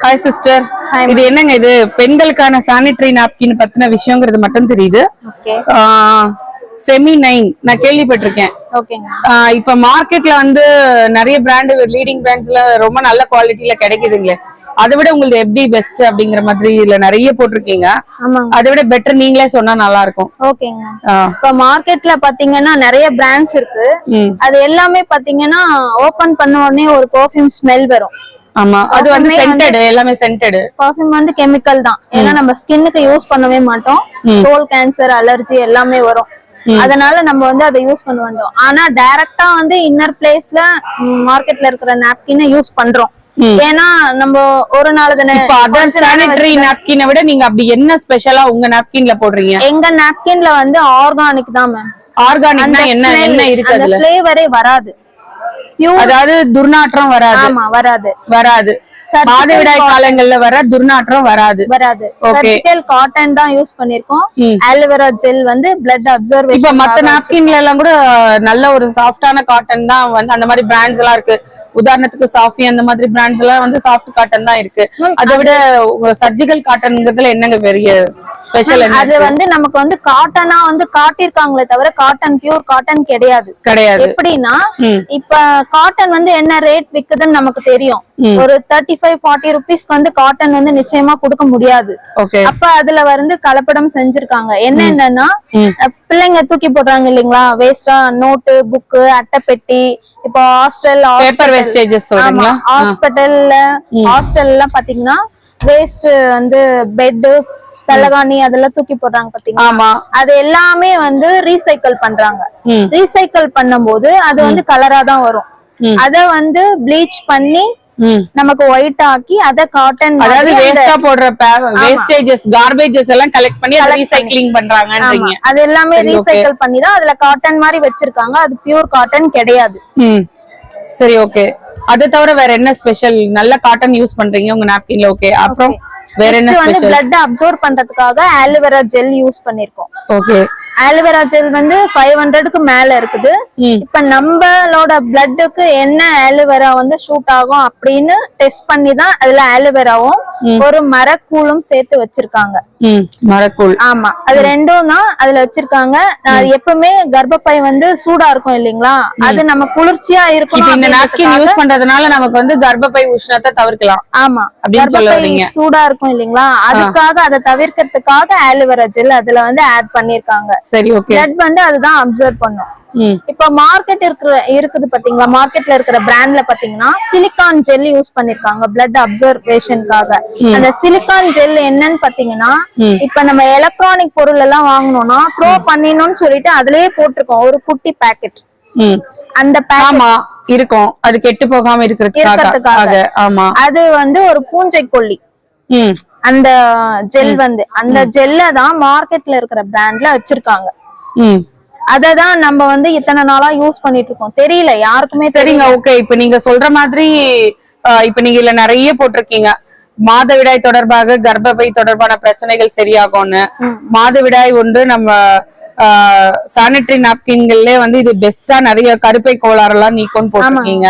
Hi sister. இது என்னங்க, இது பெண்களுக்கான சானிட்டரி நாப்கின் பத்தின விஷயங்கிறது மட்டும் தெரியுது. செமி 9 நான் கேள்விப்பட்டிருக்கேன். இப்ப மார்க்கெட்ல வந்து நிறைய பிராண்ட், லீடிங் பிராண்ட்ஸ்ல ரொம்ப நல்ல குவாலிட்டியில கிடைக்குதுங்களே, அதை விட உங்களுக்கு எப்படி பெஸ்ட் அப்படிங்கிற மாதிரி இதுல நிறைய போட்டிருக்கீங்க. அதை விட பெட்டர் நீங்களே சொன்னா நல்லா இருக்கும். ஓகேங்க. இப்ப மார்க்கெட்ல பாத்தீங்கன்னா நிறைய பிராண்ட்ஸ் இருக்கு. அது எல்லாமே பாத்தீங்கன்னா ஓபன் பண்ண உடனே ஒரு பெர்ஃப்யூம் ஸ்மெல் வரும். ஆமா, அது வந்து சென்டட், எல்லாமே சென்டட். பெர்ஃப்யூம் வந்து கெமிக்கல் தான். ஏன்னா நம்ம ஸ்கின்னுக்கு யூஸ் பண்ணவே மாட்டோம். தோல் கேன்சர், அலர்ஜி எல்லாமே வரும். அதனால நம்ம வந்து அதை யூஸ் பண்ண வேண்டாம். ஆனா டைரக்டா வந்து இன்னர் பிளேஸ்ல மார்க்கெட்ல இருக்கிற நாப்கினை யூஸ் பண்றோம். ஏன்னா நம்ம ஒரு நாள் தானே. அதர் சானிட்டரி நாப்கினை விட நீங்க அப்படி என்ன ஸ்பெஷலா உங்க நாப்கின்ல போடுறீங்க? எங்க நாப்கின்ல வந்து ஆர்கானிக் தான் மேம். ஆர்கானிக்னா என்ன என்ன இருக்கு அதுல? ஃப்ளேவரே வராது. அதாவது துர்நாற்றம் வராது. ஆமா, வராது. மாதவிடாய் காலங்கள்ல வர துர்நாற்றம் வராது. சர்ஜிக்கல் காட்டன் தான் யூஸ் பண்ணிருக்கோம். ஆலோவேரா ஜெல் வந்து பிளட் அப்சர்வேஷன். இப்ப மத்த நாப்கின்ல எல்லாம் கூட நல்ல ஒரு சாஃப்டான காட்டன் தான் வந்து அந்த மாதிரி பிராண்ட்ஸ் எல்லாம் இருக்கு. உதாரணத்துக்கு சாஃபி அந்த மாதிரி பிராண்ட்ஸ் எல்லாம் வந்து சாஃப்ட் காட்டன் தான் இருக்கு. அதை விட சர்ஜிக்கல் காட்டன்ங்கிறதுல என்னங்க பெரிய ஸ்பெஷல்? அது வந்து நமக்கு வந்து காட்டனா வந்து காட்டிருக்காங்களே தவிர காட்டன் பியூர் காட்டன் கிடையாது. எப்படின்னா இப்ப காட்டன் வந்து என்ன ரேட் விக்குதுன்னு நமக்கு தெரியும். ஒரு 35-40 ருபீஸ்க்கு வந்து காட்டன் வந்து நிச்சயமா கொடுக்க முடியாது. அப்ப அதுல வந்து கலப்படம் செஞ்சிருக்காங்க. என்னன்னா பிள்ளைங்க தூக்கி போடுறாங்க இல்லீங்களா, வேஸ்டா நோட்டு, புக்கு, அட்டைப்பெட்டி. இப்போ ஹாஸ்டல்ல பாத்தீங்கன்னா வேஸ்ட் வந்து பெட், தலகாணி அதெல்லாம் தூக்கி போடுறாங்க பாத்தீங்களா. அது எல்லாமே வந்து ரீசைக்கிள் பண்றாங்க. ரீசைக்கிள் பண்ணும்போது அது வந்து கலரா தான் வரும். அத வந்து ப்ளீச் பண்ணி நமக்கு ஒயிட் ஆக்கி அத காட்டன், அதாவது வேஸ்டா போடுற வேஸ்டேஜஸ், கார்பேஜஸ் எல்லாம் கலெக்ட் பண்ணி அத ரீசைக்ளிங் பண்றாங்கன்றீங்க. அது எல்லாமே ரீசைக்கிள் பண்ணி தான் அதுல காட்டன் மாதிரி வச்சிருக்காங்க. அது பியூர் காட்டன் கிடையாது. சரி, ஓகே. அது தவிர வேற என்ன ஸ்பெஷல்? நல்ல காட்டன் யூஸ் பண்றீங்க உங்க நாப்கின்ல. ஓகே, அப்புறம் வேற என்ன ஸ்பெஷல்? வந்து பிளட் அப்சர்வ் பண்றதுக்காக ஆலோவேரா ஜெல் யூஸ் பண்ணிருக்கோம். ஓகே. ஆலோவேரா ஜெல் வந்து 500க்கு மேல இருக்குது. இப்ப நம்மளோட பிளட்டுக்கு என்ன ஆலோவேரா வந்து ஷூட் ஆகும் அப்படின்னு டெஸ்ட் பண்ணி தான் அதுல ஆலோவேராவும் ஒரு மரக்கூழும் சேர்த்து வச்சிருக்காங்க. மரக்கூழ், ஆமா, அது ரெண்டும் தான் அதுல வச்சிருக்காங்க. எப்பவுமே கர்ப்பப்பை வந்து சூடா இருக்கும் இல்லீங்களா, அது நம்ம குளிர்ச்சியா இருக்கும். இந்த நாப்கின் யூஸ் பண்றதுனால நமக்கு வந்து கர்ப்பப்பை உஷ்ணத்தை தவிர்க்கலாம். ஆமா, கர்ப்பப்பை சூடா இருக்கும் இல்லீங்களா, அதுக்காக அதை தவிர்க்கிறதுக்காக ஆலோவேரா ஜெல் அதுல வந்து ஆட் பண்ணிருக்காங்க. சரி, ஓகே. பிளட் வந்து அதுதான் அப்சர்வ் பண்ணும். இப்ப மார்க்கெட் இருக்குது பாத்தீங்களா, மார்க்கெட்ல இருக்கிற பிராண்ட்ல பாத்தீங்கன்னா சிலிகான் ஜெல் யூஸ் பண்ணிருக்காங்க பிளட் அப்சர்வேஷனுக்காக. அந்த சிலிகான் ஜெல் என்னன்னு பாத்தீங்கன்னா, இப்ப நம்ம எலக்ட்ரானிக் பொருள் எல்லாம் வாங்கணும்னா த்ரோ பண்ணிடணும்னு சொல்லிட்டு அதுலயே போட்டிருக்கோம் ஒரு குட்டி பாக்கெட். அந்த பாக்கெட் இருக்கும், அது கெட்டு போகாம இருக்கிறதுக்காக. ஆமா, அது வந்து ஒரு பூஞ்சை கொல்லி. அந்த ஜெல் வந்து அந்த ஜெல்ல தான் மார்க்கெட்ல இருக்கிற பிராண்ட்ல வச்சிருக்காங்க. அததான் நம்ம வந்து இத்தனை நாளா யூஸ் பண்ணிட்டு இருக்கோம். தெரியல யாருக்குமே. சரிங்க, ஓகே. இப்ப நீங்க சொல்ற மாதிரி இப்ப நீங்க இதுல நிறைய போட்டிருக்கீங்க. மாதவிடாய் தொடர்பாக கர்ப்பப்பை தொடர்பான பிரச்சனைகள் சரியாகும்னு. மாதவிடாய் ஒன்று நம்ம சானிட்டரி நாப்கின்களே வந்து இது பெஸ்டா நிறைய கருப்பை கோளாறெல்லாம் நீக்கும்னு போட்டிருக்கீங்க.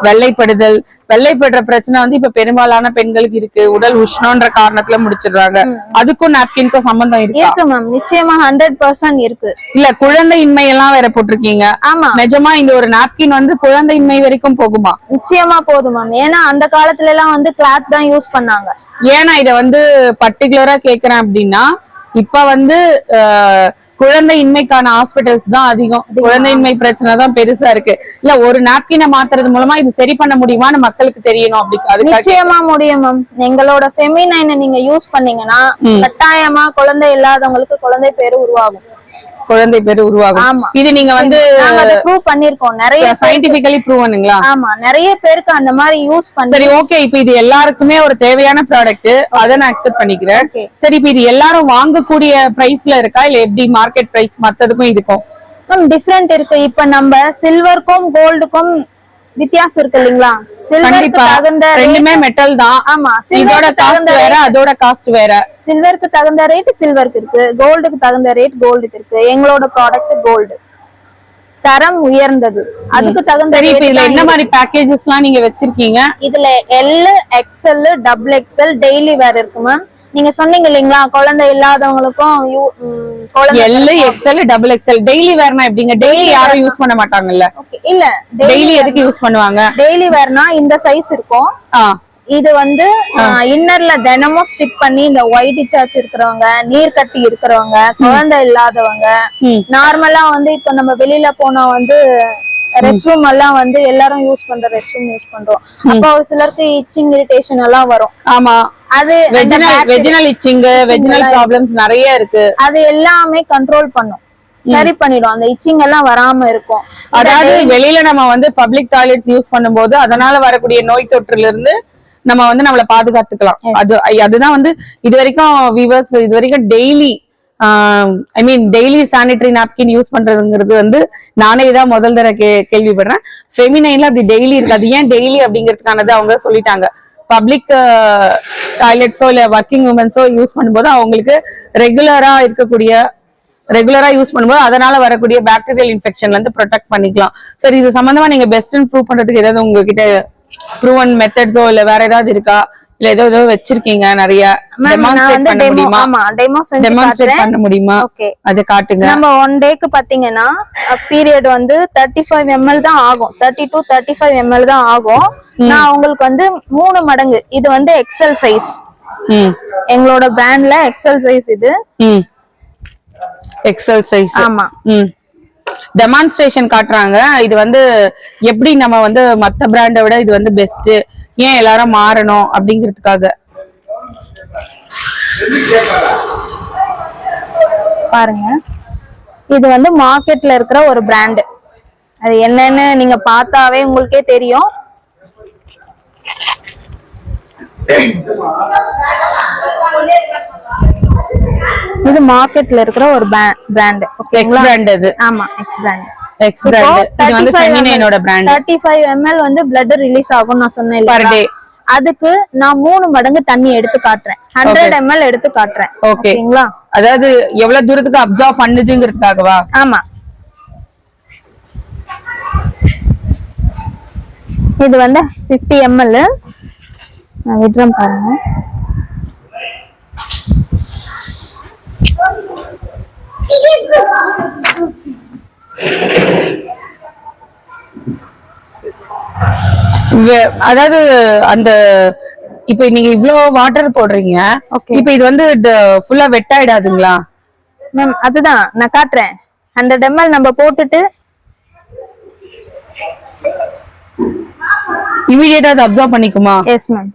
வெள்ளைப்படுற பிரச்சனை வந்து இப்ப பெரும்பாலான பெண்களுக்கு இருக்கு. உடல் உஷ்ணம்ன்ற காரணத்துல முடிச்சிடுறாங்க. அதுக்கும் நாப்கின்க்கும் சம்பந்தம் இருக்கு மேம்? நிச்சயமா 100% இருக்கு. இல்ல, குழந்தையின்மை எல்லாம் வேற போட்டிருக்கீங்க. ஆமா, நிஜமா இந்த ஒரு நாப்கின் வந்து குழந்தையின்மை வரைக்கும் போகுமா? நிச்சயமா போதும் மேம். ஏன்னா அந்த காலத்துல எல்லாம் வந்து கிளாத் தான் யூஸ் பண்ணாங்க. ஏன்னா இத வந்து பர்டிகுலரா கேக்குறேன் அப்படின்னா, இப்ப வந்து குழந்தையின்மைக்கான ஹாஸ்பிட்டல்ஸ் தான் அதிகம். குழந்தையின்மை பிரச்சனை தான் பெருசா இருக்கு. இல்ல, ஒரு நாப்கினை மாத்துறது மூலமா இது சரி பண்ண முடியுமான்னு மக்களுக்கு தெரியணும். அப்படி நிச்சயமா முடியும் மேம். எங்களோட ஃபெமினைனை நீங்க யூஸ் பண்ணீங்கன்னா கட்டாயமா குழந்தை இல்லாதவங்களுக்கு குழந்தை பேரு உருவாகும். இது நீங்க வந்து ப்ரூவ் பண்ணிருக்கோம். நிறைய சயின்டிபிக்கலி ப்ரூவனுங்களா? ஆமா, நிறைய பேருக்கு அந்த மாதிரி யூஸ் பண்ணி. சரி, ஓகே. இப்ப இது எல்லாருக்குமே ஒரு தேவையான ப்ராடக்ட், அதை நான் அக்செப்ட் பண்ணிக்கிறேன். சரி, இப்ப இது எல்லாரும் வாங்கக்கூடிய பிரைஸ்ல இருக்கா, இல்ல எப்படி மார்க்கெட் பிரைஸ் மத்ததுக்கும் இதுக்கும் டிஃபரெண்ட் இருக்கு? இப்ப நம்ம சில்வருக்கும் கோல்டுக்கும் வித்தியாசம் இருக்கு இல்லீங்களா? சில்வருக்கு தகுந்த ரெண்டுமே மெட்டல் தான். ஆமா, இதோட காஸ்ட் வேற, அதோட காஸ்ட் வேற. சில்வருக்கு தகுந்த ரேட் சில்வருக்கு இருக்கு, கோல்டுக்கு தகுந்த ரேட் கோல்டுக்கு இருக்கு. எங்களோட ப்ராடக்ட் கோல்டு. தரம் உயர்ந்தது. அதுக்கு தகுந்த சரி, இப்ப இதுல என்ன மாதிரி பேக்கேஜஸ் எல்லாம் நீங்க வச்சிருக்கீங்க? இதுல L, XL, double XL, daily wear இருக்கு மேம். நீங்க சொன்னீங்க இல்லீங்களா குழந்தை இல்லாதவங்களுக்கும் L, XL, double XL daily வேர்னா எப்படிங்க? டெய்லி யாரும் யூஸ் பண்ண மாட்டாங்கல்ல. இல்ல டெய்லி எதுக்கு யூஸ் பண்ணுவாங்க? டெய்லி வேர்னா இந்த சைஸ் இருக்கும். இது வந்து இன்னர்ல தினமும் ஸ்டிக் பண்ணி இந்த ஒயிட் டிசார்ஜ் இருக்கிறவங்க, நீர் கட்டி இருக்கிறவங்க, குழந்தை இல்லாதவங்க, நார்மலா வந்து இப்ப நம்ம வெளியில போனா வந்து ரெஸ்ட் ரூம் எல்லாம் வந்து எல்லாரும் யூஸ் பண்ற ரெஸ்ட் ரூம் யூஸ் பண்றோம். அப்ப ஒரு சிலருக்கு இச்சிங் இரிட்டேஷன் எல்லாம் வரும். ஆமா, அது வெஜினல் இச்சிங், வெஜினல் ப்ராப்ளம்ஸ் நிறைய இருக்கு. அது எல்லாமே கண்ட்ரோல் பண்ணும், சரி பண்ணிடும். அந்த இச்சிங் எல்லாம் வராம இருக்கும். அதாவது வெளியில நம்ம வந்து பப்ளிக் டாய்லெட்ஸ் யூஸ் பண்ணும்போது அதனால வரக்கூடிய நோய் தொற்றுல இருந்து நம்ம வந்து நம்மள பாதுகாத்துக்கலாம். அதுதான் வந்து இது வரைக்கும் daily I mean daily sanitary napkin use பண்றதுங்கிறது வந்து நானே தான் முதல் தடவை கேள்விப்படுறேன். ஃபெமினைன்ல அப்படி டெய்லி இருக்காது. ஏன் டெய்லி அப்படிங்கிறதுக்கானது அவங்க சொல்லிட்டாங்க. பப்ளிக் டாய்லெட்ஸோ இல்ல ஒர்க்கிங் உமன்ஸோ யூஸ் பண்ணும்போது அவங்களுக்கு ரெகுலரா யூஸ் பண்ணும்போது அதனால வரக்கூடிய பாக்டீரியல் இன்ஃபெக்ஷன்ல இருந்து ப்ரொடெக்ட் பண்ணிக்கலாம். சரி, இது சம்பந்தமா நீங்க பெஸ்ட் ப்ரூவ் பண்றதுக்கு ஏதாவது உங்ககிட்ட ப்ரூவன் மெத்தட்ஸோ இல்ல வேற ஏதாவது இருக்கா? இல்ல ஏதோ வச்சிருக்கீங்க நிறைய டெமான்ஸ்ட்ரேட் பண்ண முடியுமா? அத காட்டுங்க. நம்ம 1 டேக்கு பாத்தீங்கன்னா பீரியட் வந்து 35 ml தான் ஆகும். 30 to 35 ml தான் ஆகும். நான் உங்களுக்கு வந்து 3 மடங்கு. இது வந்து எக்ஸல் சைஸ். எங்களோட பிராண்ட்ல எக்ஸல் சைஸ் இது. Excel size. ஆமா. டெமான்ஸ்ட்ரேஷன் காட்டுறாங்க. இது வந்து எப்படி நம்ம வந்து மத்த பிராண்டை விட இது வந்து பெஸ்ட், ஏன் எல்லாரும் மாறணும் அப்படிங்கிறதுக்காக பாருங்க. இது வந்து மார்க்கெட்ல இருக்கிற ஒரு பிராண்ட். அது என்னன்னு நீங்க பார்த்தாவே உங்களுக்கே தெரியும். இது மார்க்கெட்ல இருக்கிற ஒரு பிராண்ட். ஓகேங்களா? பிராண்ட் இது. ஆமா, எக்ஸ் பிராண்ட். X brand. இது வந்து ஃபெமினைனோட பிராண்ட். 35 ml வந்து blood ரிலீஸ் ஆகும் நான் சொன்னேன் இல்ல. per day. அதுக்கு நான் 3 மடங்கு தண்ணி எடுத்து காட்டுறேன். 100 ml எடுத்து காட்டுறேன். ஓகேங்களா? அதாவது எவ்வளவு தூரத்துக்கு அப்சார்ப் பண்ணுதுங்கிறதுக்காகவா? ஆமா. இது வந்து 50 ml. நான் விட்றேன் பாருங்க. அதாவது அந்த இப்ப நீங்க இவ்ளோ வாட்டர் போடுறீங்க, இப்ப இது வந்து ஃபுல்லா வெட் ஆயிடாதுங்களா மேம்? அதுதான் நான் காட்டுறேன். 100 ml நம்ம போட்டுட்டு இமிடியேட்டா அது அப்சார்ப் பண்ணிக்குமா? Yes ma'am.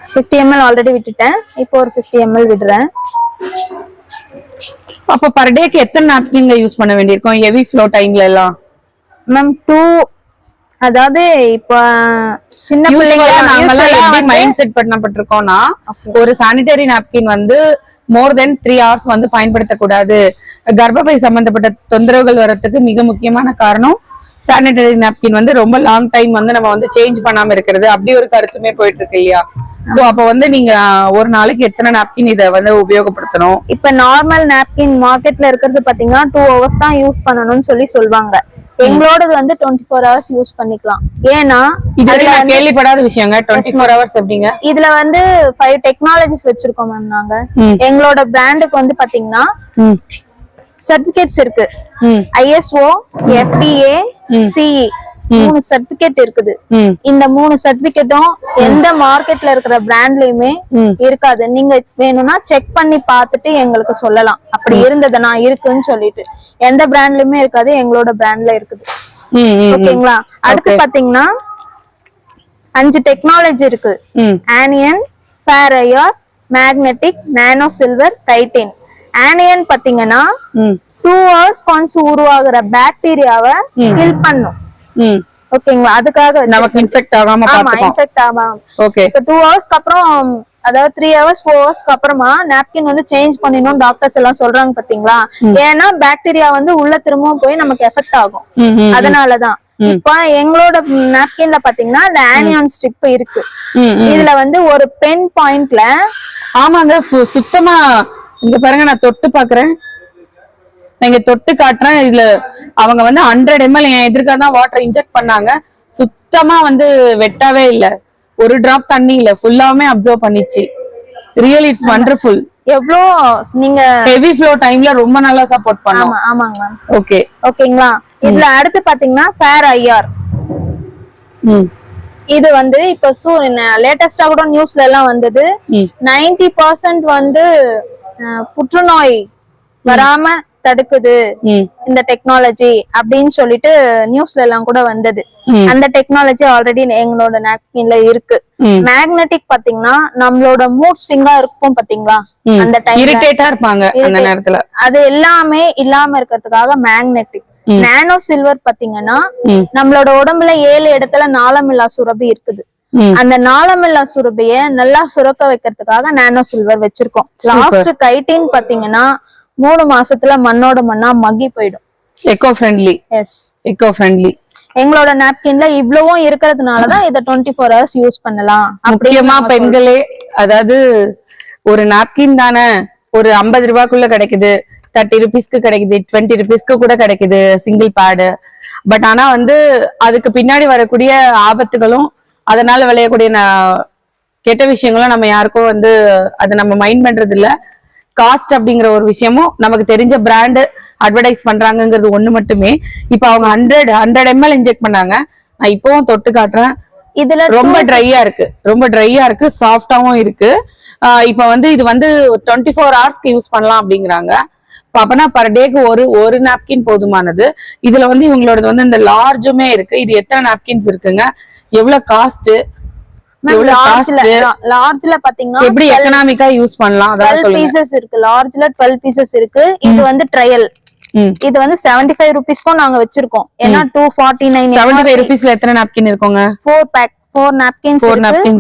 50 ml ஆல்ரெடி விட்டுட்டேன். இப்போ ஒரு 50 ml விடுறேன். அப்ப பர் டேக்கு எத்தனை நாப்கின் யூஸ் பண்ண வேண்டியிருக்கும் ஹெவி ஃப்ளோ டைம்ல எல்லாம்? மேம் 2. அதாவது இப்ப சின்ன பிள்ளைங்க நாங்கெல்லாம் எப்படி மைண்ட் செட் பண்ணப்பட்டிருக்கோம்னா, ஒரு சானிட்டரி நாப்கின் வந்து மோர் தென் 3 hours வந்து பயன்படுத்தக்கூடாது. கர்ப்பப்பை சம்பந்தப்பட்ட தொந்தரவுகள் வர்றதுக்கு மிக முக்கியமான காரணம் சானிட்டரி நாப்கின் வந்து ரொம்ப லாங் டைம் வந்து நம்ம வந்து சேஞ்ச் பண்ணாம இருக்கிறது. அப்படி ஒரு கருத்துமே போயிட்டு இருக்கு இல்லையா? சோ அப்ப வந்து நீங்க ஒரு நாளைக்கு எத்தனை நாப்கின் இத வந்து உபயோகப்படுத்தணும்? இப்ப நார்மல் நாப்கின் மார்க்கெட்ல இருக்கிறது பாத்தீங்கன்னா 2 hours தான் யூஸ் பண்ணணும்னு சொல்லுவாங்க. எங்களோடது வந்து 24 hours யூஸ் பண்ணிக்கலாம். ஏன்னா இதுல நான் கேள்விப்படாத விஷயங்க. 24 hours எப்படிங்க? இதுல வந்து 5 டெக்னாலஜிஸ் வச்சிருக்கோம் மேம் நாங்க. எங்களோட பிராண்டுக்கு வந்து பாத்தீங்கன்னா சர்டிபிகேட்ஸ் இருக்கு. ISO, FDA, CE 3 சர்டிபிகேட் இருக்குது. இந்த 3 சர்டிபிகேட்டும் எந்த மார்க்கெட்ல இருக்கிற பிராண்ட்லயுமே இருக்காது. நீங்க வேணும்னா செக் பண்ணி பார்த்துட்டு எங்களுக்கு சொல்லலாம். அப்படி இருந்ததுன்னா இருக்குன்னு சொல்லிட்டு எந்த பிராண்ட்லயுமே இருக்காது, எங்களோட பிராண்ட்ல இருக்குது. ஓகேங்களா? அடுத்து பாத்தீங்கன்னா 5 டெக்னாலஜி இருக்கு. Anion, far IR, magnetic, nano silver, டைட்டின். ஆனியன் பாத்தீங்கன்னா 2 hours once உருவாகுற பாக்டீரியாவை கில் பண்ணும். ஓகேங்களா? அதுக்காக நமக்கு இன்ஃபெக்ட் ஆகாம ஆமா, இன்ஃபெக்ட் ஆகாம. ஓகே. இப்ப 2 ஹவர்ஸ்க்கு அப்புறம், அதாவது 3 hours 4 ஹவர்ஸ்க்கு அப்புறமா நாப்கின் வந்து சேஞ்ச் பண்ணனும் டாக்டர்ஸ் எல்லாம் சொல்றாங்க பாத்தீங்களா? ஏன்னா பாக்டீரியா வந்து உள்ள திரும்பவும் போய் நமக்கு எஃபெக்ட் ஆகும். அதனாலதான் இப்ப எங்களோட நாப்கின்ல பாத்தீங்கன்னா இந்த ஆனியான் ஸ்ட்ரிப் இருக்கு. இதுல வந்து ஒரு பென் பாயிண்ட்ல ஆமாங்க சுத்தமா இங்க பாருங்க, நான் தொட்டு பாக்குறேன். நீங்க தொட்டு காட்டுறேன். இதுல அவங்க வந்து 100 ml என் எதிர்க்க தான் வாட்டர் இன்ஜெக்ட் பண்ணாங்க. சுத்தமா வந்து வெட்டாவே இல்ல, ஒரு டிராப் தண்ணி இல்ல, ஃபுல்லாவுமே அப்சர்வ் பண்ணிச்சு. Real it's wonderful. எவ்வளோ நீங்க ஹெவி ஃப்ளோ டைம்ல ரொம்ப நல்லா சப்போர்ட் பண்ணோம். ஆமாங்க மேம். ஓகே ஓகேங்களா. இதுல அடுத்து பாத்தீங்கன்னா ஃபேர் ஐஆர். இது வந்து இப்ப லேட்டஸ்டா கூட நியூஸ்ல எல்லாம் வந்தது. 90% வந்து புற்றுநோய் வராம தடுக்குது இந்த டெக்னாலஜி அப்படின்னு சொல்லிட்டு நியூஸ்ல எல்லாம் கூட வந்தது. அந்த டெக்னாலஜி ஆல்ரெடி எங்களோட நாப்கின்ல இருக்கு. மேக்னெட்டிக் பாத்தீங்கன்னா நம்மளோட மூட் ஸ்விங்கா இருக்கும் பாத்தீங்களா, அந்த டைம் இரிட்டேட்டா இருப்பாங்க அந்த நேரத்துல, அது எல்லாமே இல்லாம இருக்கிறதுக்காக மேக்னெட்டிக். நானோ சில்வர் பாத்தீங்கன்னா நம்மளோட உடம்புல 7 இடத்துல நாளமில்லா சுரபி இருக்குது. அந்த நாளமில்லா சுரபிய நல்லா சுரக்க வைக்கிறதுக்காக நானோ சில்வர் வச்சிருக்கோம். லாஸ்ட் கைட்டின் பாத்தீங்கன்னா 3 மாசத்துல மண்ணோட மண்ணா மக்கி போயிடும். Eco friendly. Yes, eco friendly. எங்களோட நாப்கின்ல இவ்வளவும் இருக்கிறதுனாலதான் இதை 24 hours யூஸ் பண்ணலாம். முக்கியமா பெண்களே, அதாவது ஒரு நாப்கின் தானே ஒரு 50 ரூபாய்க்குள்ள கிடைக்குது, 30 rupeesக்கு கிடைக்குது, 20 rupeesக்கு கூட கிடைக்குது சிங்கிள் பேடு. பட் ஆனா வந்து அதுக்கு பின்னாடி வரக்கூடிய ஆபத்துகளும் அதனால விளையக்கூடிய கெட்ட விஷயங்களும் நம்ம யாருக்கும் வந்து அதை நம்ம மைண்ட் பண்றது இல்ல. காஸ்ட் அப்படிங்கிற ஒரு விஷயமும் நமக்கு தெரிஞ்ச பிராண்ட் அட்வர்டைஸ் பண்றாங்கிறது ஒண்ணு மட்டுமே. இப்ப அவங்க 100 ml இன்ஜெக்ட் பண்ணாங்க. நான் இப்பவும் தொட்டு காட்டுறேன். இதுல ரொம்ப ட்ரையா இருக்கு, ரொம்ப ட்ரையா இருக்கு, சாஃப்டாவும் இருக்கு. இப்ப வந்து இது வந்து 24 ஹவர்ஸ்க்கு யூஸ் பண்ணலாம் அப்படிங்கிறாங்க. அப்பனா பர் டேக்கு ஒரு நாப்கின் போதுமானது. இதுல வந்து இவங்களோட வந்து இந்த லார்ஜுமே இருக்கு. இது எத்தனை நாப்கின்ஸ் இருக்குங்க, எவ்வளவு காஸ்ட், லார்ஜ்ல பாத்தீங்கன்னா எப்படி எக்கனாமிக்கா யூஸ் பண்ணலாம். 12 பீசஸ் இருக்கு. லார்ஜ்ல 12 பீசஸ் இருக்கு. இது வந்து ட்ரையல். இது வந்து 75 rupeesக்கும் நாங்க வச்சிருக்கோம். ஏன்னா 249 75 rupeesல எத்தனை நாப்கின் இருக்குங்க? 4 பேக் 4 நாப்கின்ஸ்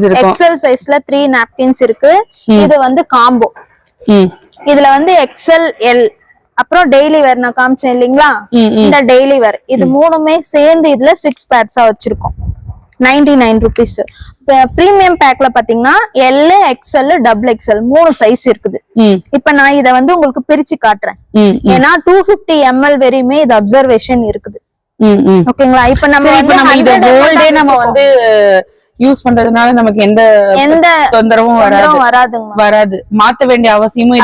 இருக்கு. எக்ஸல் சைஸ்ல 3 நாப்கின்ஸ் இருக்கு. இது வந்து காம்போ. இதுல வந்து எக்ஸல் எல் அப்புறம் டெய்லி வேர் நான் காமிச்சேன் இல்லீங்களா, இந்த டெய்லி வேர் இது மூணுமே சேர்ந்து இதுல 6 பேட்ஸா வச்சிருக்கோம். 99 rupees. பிரீமியம் பேக்ல பாத்தீங்கன்னா L, XL, double XL 3 size இருக்குது. இப்ப நான் இத வந்து உங்களுக்கு பிரிச்சு காட்டுறேன். ஏன்னா 250 ml வரையுமே இது அப்சர்வேஷன் இருக்குது. ஓகேங்களா. இப்ப நம்ம இது கோல்டே நம்ம வந்து யூஸ் பண்றதுனால நமக்கு எந்த தொந்தரவும் வராது. மாத்த வேண்டிய அவசியமும்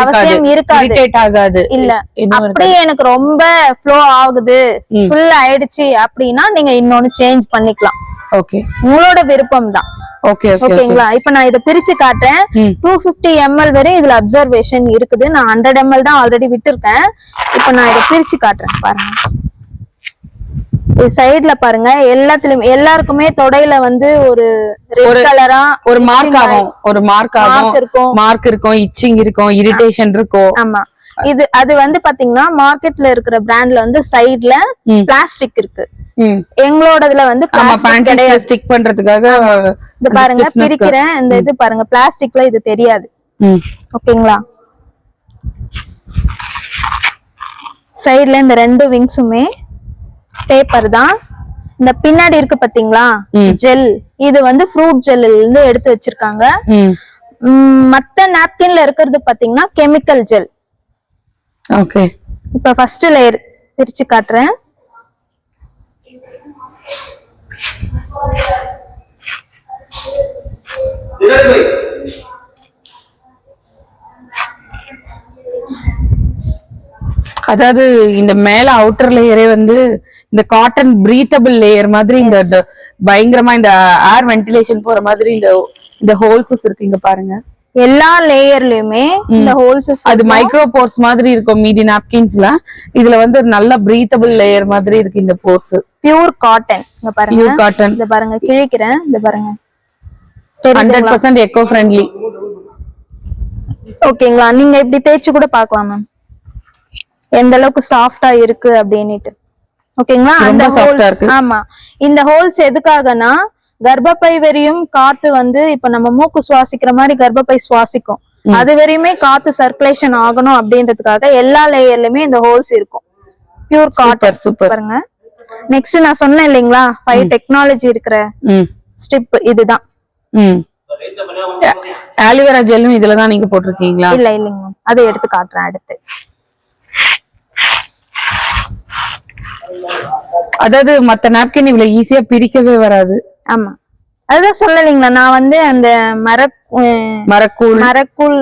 இருக்காது. இல்ல அப்படியே எனக்கு ரொம்ப ஃப்ளோ ஆகுது, ஃபுல் ஆயிடுச்சு அப்படின்னா நீங்க இன்னொன்னு சேஞ்ச் பண்ணிக்கலாம். ஓகே, உங்களோட விருப்பம் தான். ஓகேங்களா. இப்ப நான் இத பிரிச்சு காட்டுறேன். 250 ml வரை இதுல அப்சர்வேஷன் இருக்குது. நான் 100 ml தான் ஆல்ரெடி விட்டுருக்கேன். இப்ப நான் இத பிரிச்சு காட்டுறேன் பாருங்க. சைடுல பாருங்க, எல்லாருக்குமே தொடையில வந்து ஒரு ரெட் கலரா ஒரு மார்க் இருக்கும், இச்சிங் இருக்கும், இரிட்டேஷன் இருக்கும். ஆமா, அது வந்து பாத்தீங்கன்னா மார்க்கெட்ல இருக்கிற பிராண்ட்ல வந்து சைடுல பிளாஸ்டிக் இருக்கு. எங்களோடதுல வந்து ஸ்டிக் பண்றதுக்காக இது பாருங்க பிரிக்கிறேன். இந்த இது பாருங்க, பிளாஸ்டிக்ல இது தெரியாது. ஓகேங்களா. சைடுல இந்த 2 விங்ஸுமே பேப்பர் தான். இந்த பின்னாடி இருக்கு பாத்தீங்களா ஜெல், இது வந்து ஃப்ரூட் ஜெல்ல இருந்து எடுத்து வச்சிருக்காங்க. மத்த நாப்கின்ல இருக்கிறது பாத்தீங்கன்னா கெமிக்கல் ஜெல். ஓகே, இப்ப ஃபர்ஸ்ட் லேயர் பிரிச்சு காட்டுறேன். அதாவது இந்த மேல அவுட்டர் லேயரே வந்து இந்த காட்டன் பிரீத்தபிள் லேயர் மாதிரி, இந்த பயங்கரமா இந்த ஏர் வென்டிலேஷன் போற மாதிரி இந்த ஹோல்ஸஸ் இருக்கு. இங்க பாருங்க, எல்லா லேயர்லயுமே இந்த ஹோல்ஸஸ், அது மைக்ரோ போர்ஸ் மாதிரி இருக்கும் மீதி நாப்கின்ஸ்ல. இதுல வந்து நல்ல பிரீத்தபிள் லேயர் மாதிரி இருக்கு இந்த போர்ஸ். Pure cotton. இங்க பாருங்க, பியூர் காட்டன். இத பாருங்க, கிழிக்கிறேன். இத பாருங்க, 100% எக்கோ ஃப்ரெண்ட்லி. ஓகேங்களா. நீங்க இப்படி தேய்ச்சு கூட பார்க்கலாம் மேம், எந்த அளவுக்கு சாஃப்டா இருக்கு அப்படின்னுட்டு. ஓகேங்களா. அந்த ஹோல்ஸ், ஆமா, இந்த ஹோல்ஸ் எதுக்காகனா கர்ப்பப்பை வரையும் காத்து வந்து இப்ப நம்ம மூக்கு சுவாசிக்கிற மாதிரி கர்ப்பப்பை சுவாசிக்கும், அது வரையுமே காத்து சர்க்குலேஷன் ஆகணும் அப்படின்றதுக்காக எல்லா லேயர்லயுமே இந்த ஹோல்ஸ் இருக்கும். Pure cotton. சூப்பர். பாருங்க, நெக்ஸ்ட் நான் சொன்னேன் இல்லைங்களா 5 டெக்னாலஜி இருக்கிற ஸ்டிப், இதுதான். ஆலிவேரா ஜெல்லும் இதுலதான் நீங்க போட்டிருக்கீங்களா? இல்ல இல்லைங்க, அதை எடுத்து காட்டுறேன் அடுத்து. அதாவது மத்த நாப்கின் இவ்வளவு ஈஸியா பிரிக்கவே வராது. ஆமா, அதுதான் சொல்லலைங்களா நான் வந்து அந்த மரக்கூழ்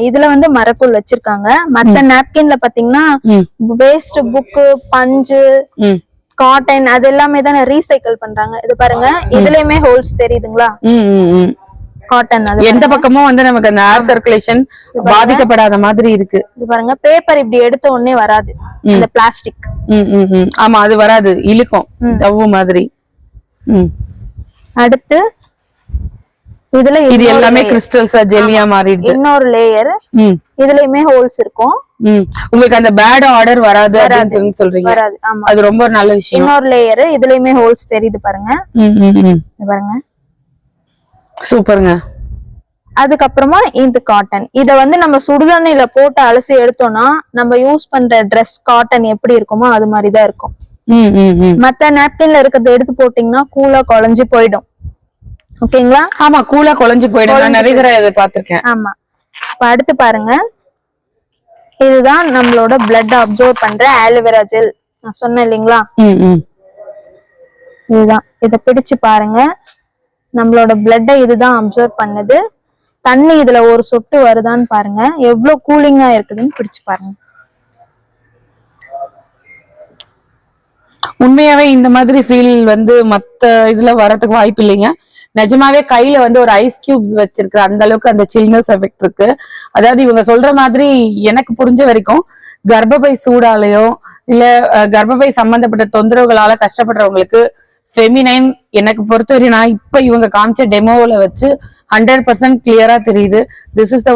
இதுல வந்து மரக்கூழ் வச்சிருக்காங்க. மத்த நாப்கின்ல பாத்தீங்கன்னா வேஸ்ட் புக்கு, பஞ்சு, காட்டன் அது எல்லாமே தானே ரீசைக்கிள் பண்றாங்க. இது பாருங்க, இதுலயுமே ஹோல்ஸ் தெரியுதுங்களா? காட்டன் அது எந்த பக்கமும் வந்து நமக்கு அந்த ஏர் சர்க்குலேஷன் பாதிக்கப்படாத மாதிரி இருக்கு. இது பாருங்க, பேப்பர் இப்படி எடுத்த உடனே வராது, அந்த பிளாஸ்டிக். ஆமா, அது வராது, இழுக்கும் ஜவ்வு மாதிரி. அடுத்து இதுல இது எல்லாமே கிறிஸ்டல்ஸா ஜெல்லியா மாறிடுது. இன்னொரு லேயர், இதுலயுமே ஹோல்ஸ் இருக்கும். உங்களுக்கு அந்த பேட் ஆர்டர் வராது அப்படின்னு சொல்றீங்க. வராது, ஆமா, அது ரொம்ப நல்ல விஷயம். இன்னொரு லேயர், இதுலயுமே ஹோல்ஸ் தெரியுது பாருங்க. பாருங்க, சூப்பருங்க. அதுக்கப்புறமா இந்த காட்டன், இத வந்து நம்ம சுடுதண்ணில போட்டு அலசி எடுத்தோம்னா நம்ம யூஸ் பண்ற ட்ரெஸ் காட்டன் எப்படி இருக்குமோ அது மாதிரிதான் இருக்கும். மத்த நாப்கின்ல இருக்கிறத எடுத்து போட்டீங்கன்னா கூலா குழஞ்சு போயிடும். ஓகேங்களா? ஆமா, கூலா குழஞ்சு போயிடும். நான் நிறைய தடவை இதை பார்த்திருக்கேன். ஆமா. இப்ப அடுத்து பாருங்க, இதுதான் நம்மளோட பிளட் அப்சர்வ் பண்ற ஆலோவேரா ஜெல். நான் சொன்னேன் இல்லைங்களா? இதுதான். இத பிடிச்சு பாருங்க, நம்மளோட பிளட்டை இதுதான் அப்சர்வ் பண்ணுது. தண்ணி இதுல ஒரு சொட்டு வருதான்னு பாருங்க, எவ்வளவு கூலிங்கா இருக்குதுன்னு பிடிச்சு பாருங்க. உண்மையாவே இந்த மாதிரி ஃபீல் வந்து மத்த இதுல வரதுக்கு வாய்ப்பு இல்லைங்க. நிஜமாவே கையில வந்து ஒரு ஐஸ் கியூப்ஸ் வச்சிருக்கிற அந்த அளவுக்கு அந்த சில்னஸ் எஃபெக்ட் இருக்கு. அதாவது இவங்க சொல்ற மாதிரி எனக்கு புரிஞ்ச வரைக்கும் கர்ப்பப்பை சூடாலையோ இல்ல கர்ப்பப்பை சம்பந்தப்பட்ட தொந்தரவுகளால கஷ்டப்படுறவங்களுக்கு ஃபெமினைன் எனக்கு பொறுத்தவரை நான் இப்ப இவங்க காமிச்ச டெமோல வச்சு 100% கிளியரா தெரியுது. This is the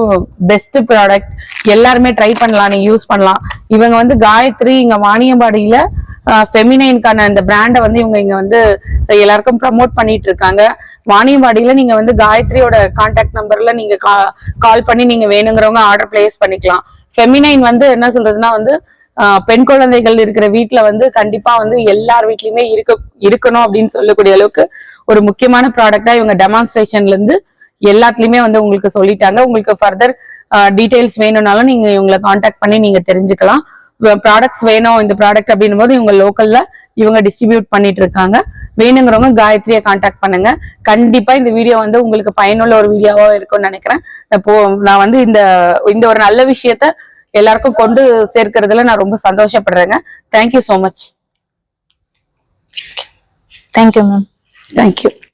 best product. எல்லாருமே ட்ரை பண்ணலாம், நீங்க யூஸ் பண்ணலாம். இவங்க வந்து காயத்ரி இங்க வாணியம்பாடியில ஃபெமினைன்கான அந்த பிராண்டை வந்து இவங்க இங்க வந்து எல்லாருக்கும் ப்ரமோட் பண்ணிட்டு இருக்காங்க. வாணியம்பாடியில நீங்க வந்து காயத்ரியோட கான்டாக்ட் நம்பர்ல நீங்க கால் பண்ணி நீங்க வேணுங்கிறவங்க ஆர்டர் பிளேஸ் பண்ணிக்கலாம். ஃபெமினைன் வந்து என்ன சொல்றதுன்னா வந்து பெண் குழந்தைகள் இருக்கிற வீட்டுல வந்து கண்டிப்பா வந்து எல்லார் வீட்லயுமே இருக்கணும் அப்படின்னு சொல்லக்கூடிய அளவுக்கு ஒரு முக்கியமான ப்ராடக்டா இவங்க டெமான்ஸ்ட்ரேஷன்ல இருந்து எல்லாத்துலயுமே வந்து உங்களுக்கு சொல்லிட்டாங்க. உங்களுக்கு ஃபர்தர் டீடைல்ஸ் வேணும்னாலும் நீங்க இவங்களை கான்டாக்ட் பண்ணி நீங்க தெரிஞ்சுக்கலாம். ப்ராடக்ட்ஸ் வேணும் இந்த ப்ராடக்ட் அப்படின்னும் போது இவங்க லோக்கல்ல இவங்க டிஸ்ட்ரிபியூட் பண்ணிட்டு இருக்காங்க. வேணுங்கிறவங்க காயத்ரியை கான்டாக்ட் பண்ணுங்க. கண்டிப்பா இந்த வீடியோ வந்து உங்களுக்கு பயனுள்ள ஒரு வீடியோவா இருக்கும்னு நினைக்கிறேன். நான் வந்து இந்த ஒரு நல்ல விஷயத்த எல்லாருக்கும் கொண்டு சேர்க்கிறதுல நான் ரொம்ப சந்தோஷப்படுறேங்க. Thank you so much. Thank you ma'am. Thank you.